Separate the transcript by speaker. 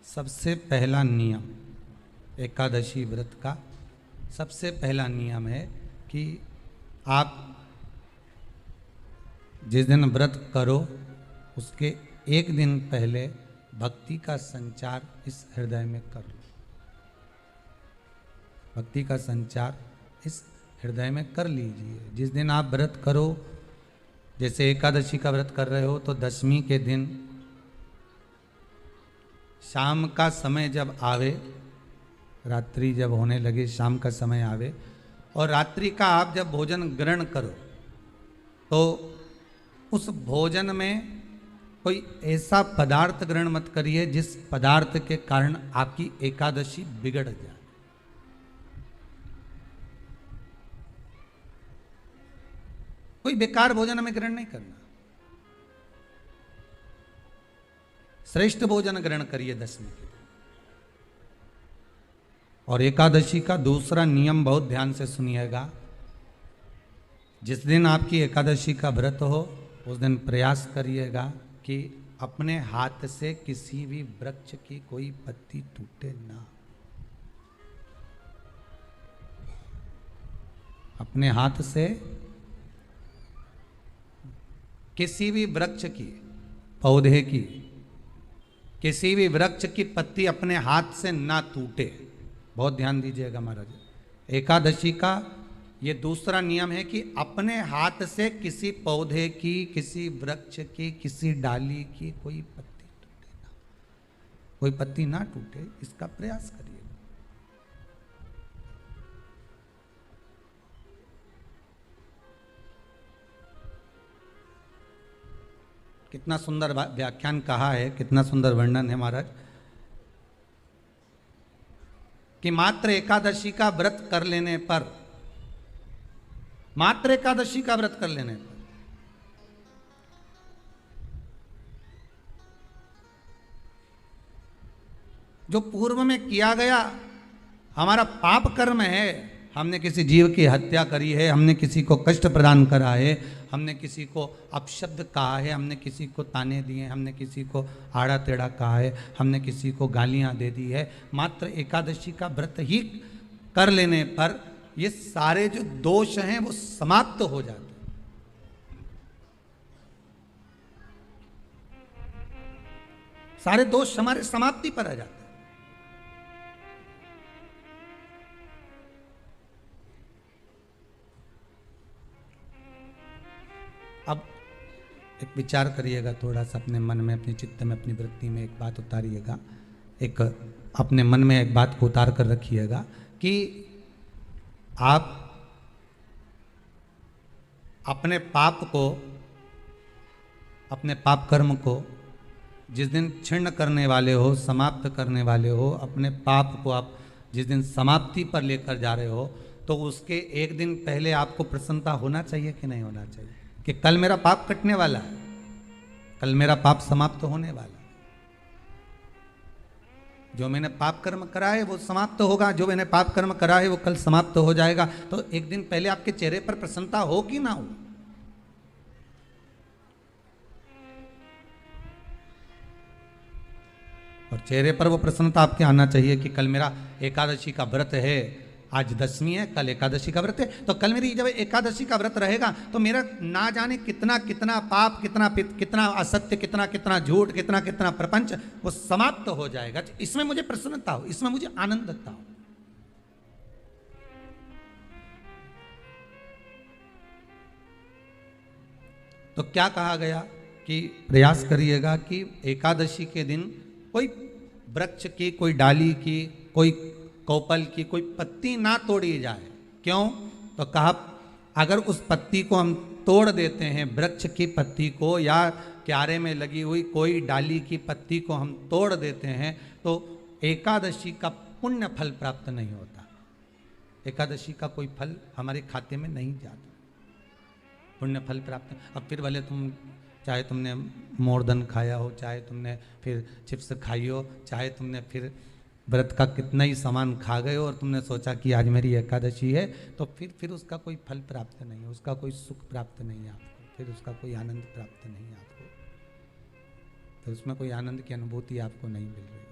Speaker 1: सबसे पहला नियम एकादशी व्रत का सबसे पहला नियम है कि आप जिस दिन व्रत करो उसके एक दिन पहले भक्ति का संचार इस हृदय में कर लो। भक्ति का संचार इस हृदय में कर लीजिए। जिस दिन आप व्रत करो, जैसे एकादशी का व्रत कर रहे हो तो दशमी के दिन शाम का समय जब आवे, रात्रि जब होने लगे, शाम का समय आवे और रात्रि का आप जब भोजन ग्रहण करो तो उस भोजन में कोई ऐसा पदार्थ ग्रहण मत करिए जिस पदार्थ के कारण आपकी एकादशी बिगड़ जाए। कोई बेकार भोजन हमें ग्रहण नहीं करना, श्रेष्ठ भोजन ग्रहण करिए दशमी के दिन। और एकादशी का दूसरा नियम बहुत ध्यान से सुनिएगा। जिस दिन आपकी एकादशी का व्रत हो उस दिन प्रयास करिएगा कि अपने हाथ से किसी भी वृक्ष की कोई पत्ती टूटे ना। अपने हाथ से किसी भी वृक्ष की, पौधे की, किसी भी वृक्ष की पत्ती अपने हाथ से ना टूटे। बहुत ध्यान दीजिएगा महाराज। एकादशी का ये दूसरा नियम है कि अपने हाथ से किसी पौधे की, किसी वृक्ष की, किसी डाली की कोई पत्ती टूटे ना, कोई पत्ती ना टूटे, इसका प्रयास करिए। कितना सुंदर व्याख्यान कहा है, कितना सुंदर वर्णन है महाराज कि मात्र एकादशी का व्रत कर लेने पर, मात्र एकादशी का व्रत कर लेने पर जो पूर्व में किया गया हमारा पाप कर्म है, हमने किसी जीव की हत्या करी है, हमने किसी को कष्ट प्रदान करा है, हमने किसी को अपशब्द कहा है, हमने किसी को ताने दिए, हमने किसी को आड़ा टेढ़ा कहा है, हमने किसी को गालियां दे दी है, मात्र एकादशी का व्रत ही कर लेने पर ये सारे जो दोष हैं वो समाप्त हो जाते हैं। सारे दोष हमारे समाप्ति पर आ जाते हैं। अब एक विचार करिएगा थोड़ा सा अपने मन में, अपने चित्त में, अपनी वृत्ति में एक बात उतारिएगा। एक अपने मन में एक बात को उतार कर रखिएगा कि आप अपने पाप को, अपने पाप कर्म को जिस दिन क्षीण करने वाले हो, समाप्त करने वाले हो, अपने पाप को आप जिस दिन समाप्ति पर लेकर जा रहे हो तो उसके एक दिन पहले आपको प्रसन्नता होना चाहिए कि नहीं होना चाहिए कि कल मेरा पाप कटने वाला है, कल मेरा पाप समाप्त होने वाला है। जो मैंने पाप कर्म करा है वो समाप्त होगा, जो मैंने पाप कर्म करा है वो कल समाप्त हो जाएगा। तो एक दिन पहले आपके चेहरे पर प्रसन्नता हो कि ना हो? और चेहरे पर वो प्रसन्नता आपके आना चाहिए कि कल मेरा एकादशी का व्रत है, आज दशमी है, कल एकादशी का व्रत है, तो कल मेरी जब एकादशी का व्रत रहेगा तो मेरा ना जाने कितना कितना पाप, कितना असत्य, कितना झूठ, कितना प्रपंच वो समाप्त हो जाएगा। इसमें मुझे प्रसन्नता हो, इसमें मुझे आनंदता हो। तो क्या कहा गया कि प्रयास करिएगा कि एकादशी के दिन कोई वृक्ष की, कोई डाली की, कोई कोपल की कोई पत्ती ना तोड़ी जाए। क्यों? तो कहा अगर उस पत्ती को हम तोड़ देते हैं, वृक्ष की पत्ती को या क्यारे में लगी हुई कोई डाली की पत्ती को हम तोड़ देते हैं तो एकादशी का पुण्य फल प्राप्त नहीं होता। एकादशी का कोई फल हमारे खाते में नहीं जाता, पुण्य फल प्राप्त। अब फिर भले तुम, चाहे तुमने मोरधन खाया हो, चाहे तुमने फिर चिप्स खाई हो, चाहे तुमने फिर व्रत का कितना ही सामान खा गए और तुमने सोचा कि आज मेरी एकादशी है, तो फिर उसका कोई फल प्राप्त नहीं है, उसका कोई सुख प्राप्त नहीं है आपको, फिर उसका कोई आनंद प्राप्त नहीं है आपको, फिर उसमें कोई आनंद की अनुभूति आपको नहीं मिल रही।